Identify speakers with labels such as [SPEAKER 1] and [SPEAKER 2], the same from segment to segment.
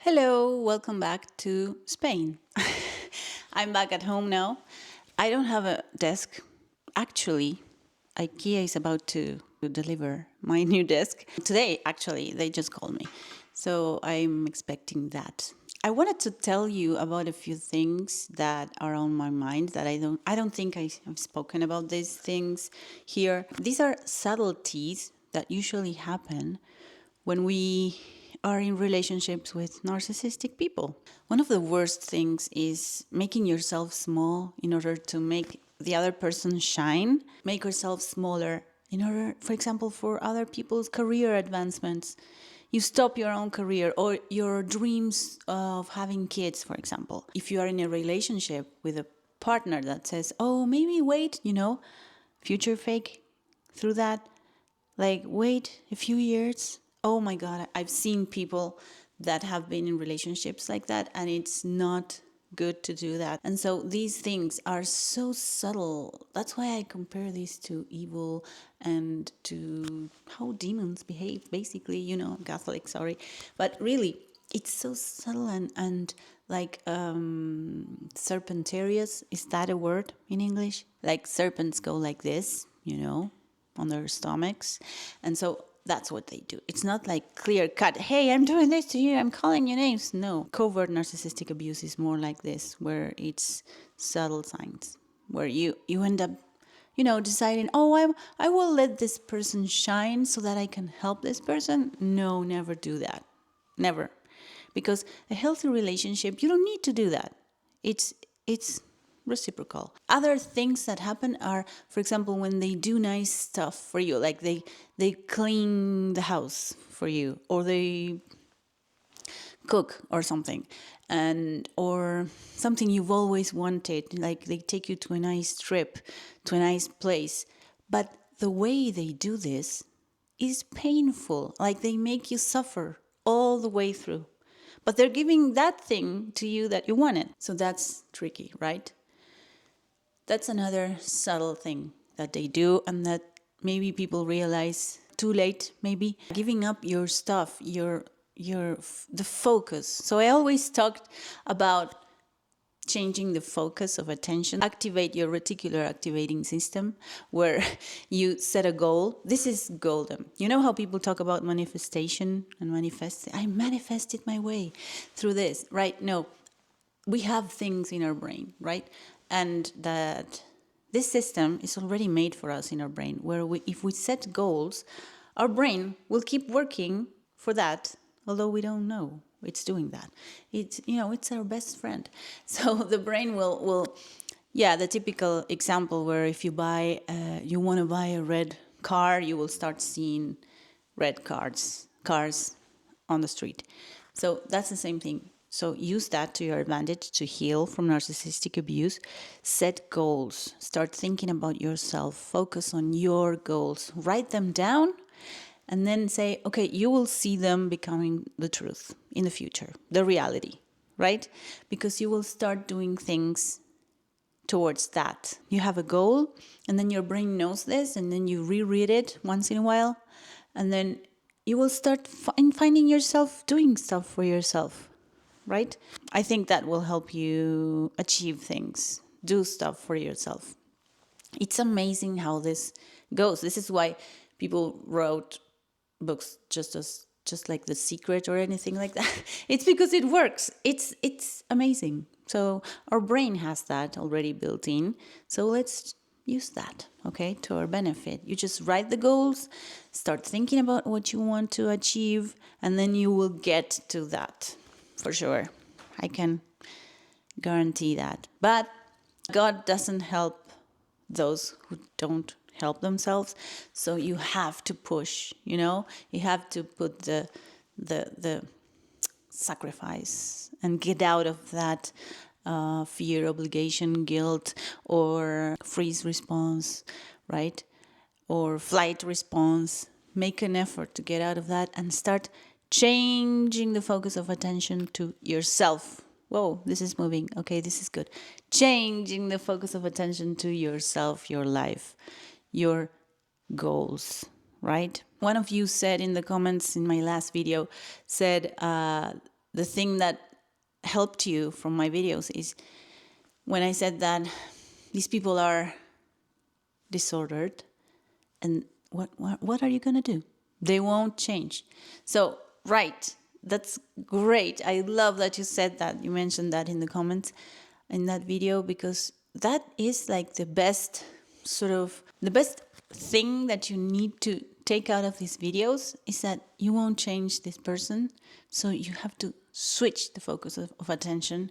[SPEAKER 1] Hello, welcome back to Spain. I'm back at home now. I don't have a desk. Actually, IKEA is about to deliver my new desk. Today, actually, they just called me. So I'm expecting that. I wanted to tell you about a few things that are on my mind that I don't think I've spoken about these things here. These are subtleties that usually happen when we are in relationships with narcissistic people. One of the worst things is making yourself small in order to make the other person shine. Make yourself smaller in order, for example, for other people's career advancements. You stop your own career or your dreams of having kids, for example. If you are in a relationship with a partner that says, oh, maybe wait, future fake through that, like wait a few years. Oh my God, I've seen people that have been in relationships like that, and it's not good to do that. And so these things are so subtle. That's why I compare this to evil and to how demons behave, basically, Catholic, sorry. But really, it's so subtle and like serpentarious. Is that a word in English? Like serpents go like this, on their stomachs. And so that's what they do. It's not like clear cut, hey, I'm doing this to you, I'm calling you names. No. Covert narcissistic abuse is more like this, where it's subtle signs, where you end up, deciding, oh, I will let this person shine so that I can help this person. No, never do that. Never. Because a healthy relationship, you don't need to do that. It's reciprocal. Other things that happen are, for example, when they do nice stuff for you, like they clean the house for you, or they cook or something, or something you've always wanted, like they take you to a nice trip, to a nice place. But the way they do this is painful, like they make you suffer all the way through. But they're giving that thing to you that you wanted. So that's tricky, right? That's another subtle thing that they do, and that maybe people realize too late, maybe. Giving up your stuff, the focus. So I always talked about changing the focus of attention. Activate your reticular activating system, where you set a goal. This is golden. You know how people talk about manifestation and manifest? I manifested my way through this, right? No, we have things in our brain, right? And that this system is already made for us in our brain, where if we set goals, our brain will keep working for that, although we don't know it's doing that. It's our best friend. So the brain will the typical example where if you want to buy a red car, you will start seeing red cars on the street. So that's the same thing. So use that to your advantage to heal from narcissistic abuse. Set goals. Start thinking about yourself. Focus on your goals. Write them down and then say, okay, you will see them becoming the truth in the future, the reality, right? Because you will start doing things towards that. You have a goal, and then your brain knows this, and then you reread it once in a while, and then you will start finding yourself doing stuff for yourself. Right? I think that will help you achieve things, do stuff for yourself. It's amazing how this goes. This is why people wrote books just like The Secret or anything like that. It's because it works. It's amazing. So our brain has that already built in. So let's use that, okay, to our benefit. You just write the goals, start thinking about what you want to achieve, and then you will get to that. For sure. I can guarantee that. But God doesn't help those who don't help themselves. So you have to push, you have to put the sacrifice and get out of that fear, obligation, guilt, or freeze response, right? Or flight response. Make an effort to get out of that and start changing the focus of attention to yourself. Whoa, this is moving. Okay, this is good. Changing the focus of attention to yourself, your life, your goals, right? One of you said in the comments in my last video, said the thing that helped you from my videos is when I said that these people are disordered, and what are you going to do? They won't change. So, right, that's great. I love that you said that. You mentioned that in the comments in that video, because that is like the best thing that you need to take out of these videos is that you won't change this person. So you have to switch the focus of attention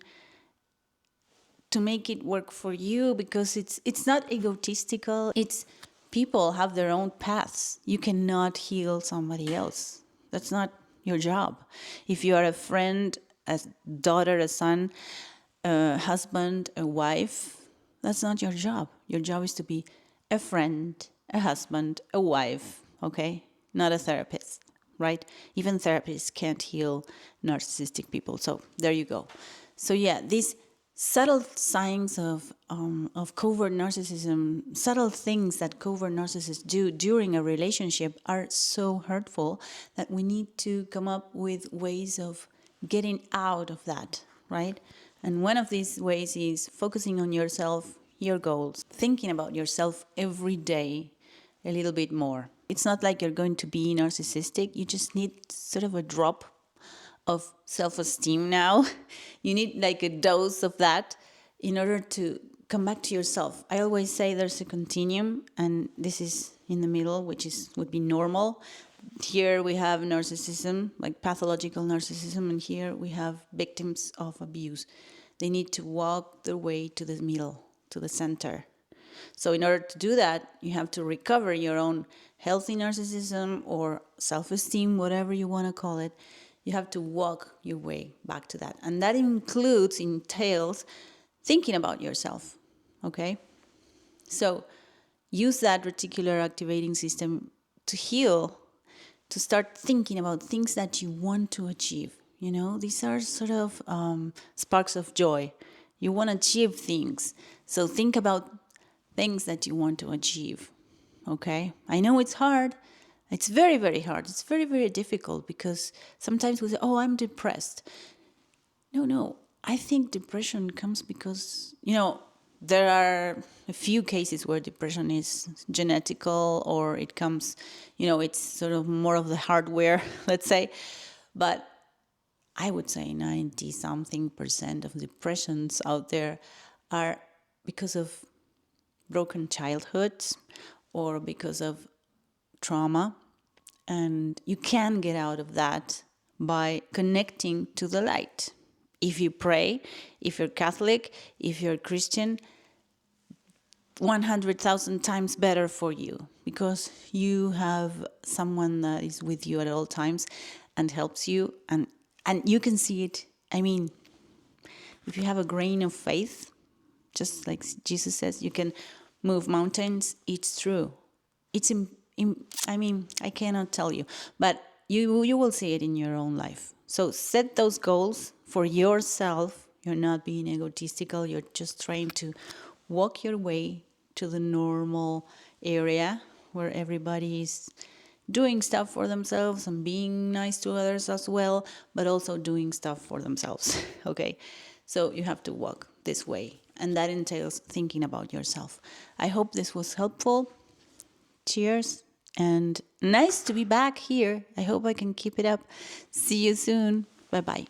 [SPEAKER 1] to make it work for you, because it's not egotistical. It's people have their own paths. You cannot heal somebody else. That's not your job. If you are a friend, a daughter, a son, a husband, a wife, that's not your job. Your job is to be a friend, a husband, a wife, okay? Not a therapist, right? Even therapists can't heal narcissistic people. So there you go. So yeah, these subtle signs of covert narcissism, subtle things that covert narcissists do during a relationship are so hurtful that we need to come up with ways of getting out of that, right? And one of these ways is focusing on yourself, your goals, thinking about yourself every day a little bit more. It's not like you're going to be narcissistic. You just need sort of a drop of self-esteem now. You need like a dose of that in order to come back to yourself. I always say there's a continuum, and this is in the middle, which would be normal. Here we have narcissism, like pathological narcissism, and here we have victims of abuse. They need to walk their way to the middle, to the center. So in order to do that, you have to recover your own healthy narcissism or self-esteem, whatever you want to call it. You have to walk your way back to that. And that entails thinking about yourself, okay? So use that reticular activating system to heal, to start thinking about things that you want to achieve. You know, these are sort of sparks of joy. You want to achieve things. So think about things that you want to achieve, okay? I know it's hard. It's very, very hard. It's very, very difficult, because sometimes we say, oh, I'm depressed. No. I think depression comes because, there are a few cases where depression is genetical, or it comes, it's sort of more of the hardware, let's say. But I would say 90-something% of depressions out there are because of broken childhoods or because of trauma, and you can get out of that by connecting to the light. If you pray, if you're Catholic, if you're Christian, 100,000 times better for you, because you have someone that is with you at all times and helps you, and you can see it. I mean, if you have a grain of faith, just like Jesus says, you can move mountains. It's true. I cannot tell you, but you will see it in your own life. So set those goals for yourself. You're not being egotistical. You're just trying to walk your way to the normal area where everybody is doing stuff for themselves and being nice to others as well, but also doing stuff for themselves, okay? So you have to walk this way, and that entails thinking about yourself. I hope this was helpful. Cheers, and nice to be back here. I hope I can keep it up. See you soon. Bye-bye.